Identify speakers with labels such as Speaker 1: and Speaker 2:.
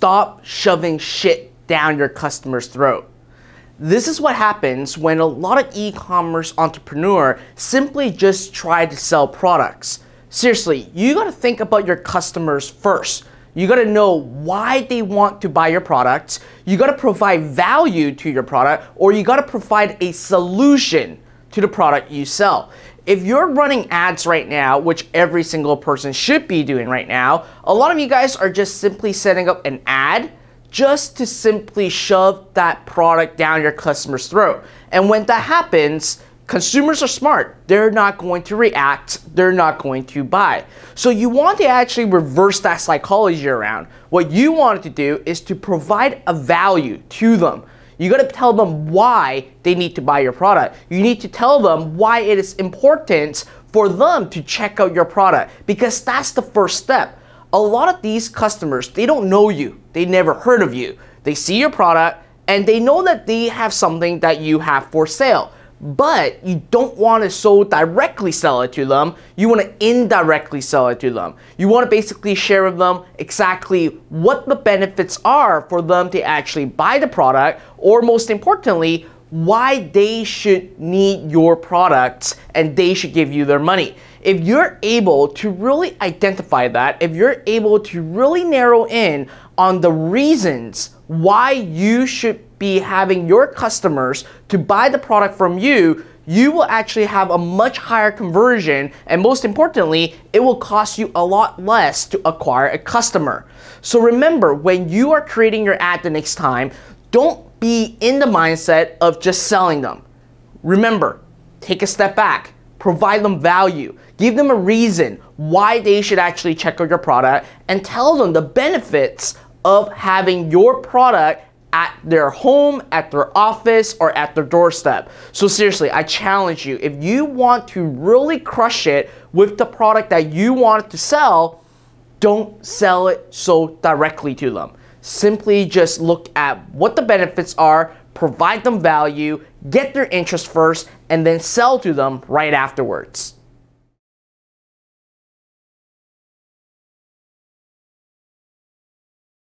Speaker 1: stop shoving shit down your customer's throat. This is what happens when a lot of e-commerce entrepreneurs simply just try to sell products. Seriously, you gotta think about your customers first. You gotta know why they want to buy your products. You gotta provide value to your product, or you gotta provide a solution to the product you sell. If you're running ads right now, which every single person should be doing right now, a lot of you guys are just simply setting up an ad just to simply shove that product down your customer's throat. And when that happens, consumers are smart. They're not going to react. They're not going to buy. So you want to actually reverse that psychology around. What you want to do is to provide a value to them. You got to tell them why they need to buy your product. You need to tell them why it is important for them to check out your product, because that's the first step. A lot of these customers, they don't know you. They never heard of you. They see your product and they know that they have something that you have for sale. But you don't want to so directly sell it to them. You want to indirectly sell it to them. You want to basically share with them exactly what the benefits are for them to actually buy the product, or most importantly, why they should need your products and they should give you their money. If you're able to really identify that, if you're able to really narrow in on the reasons why you should be having your customers to buy the product from you, you will actually have a much higher conversion, and most importantly, it will cost you a lot less to acquire a customer. So remember, when you are creating your ad the next time, don't be in the mindset of just selling them. Remember, take a step back, provide them value, give them a reason why they should actually check out your product, and tell them the benefits of having your product at their home, at their office, or at their doorstep. So seriously, I challenge you, if you want to really crush it with the product that you want to sell, don't sell it so directly to them. Simply just look at what the benefits are, provide them value, get their interest first, and then sell to them right afterwards.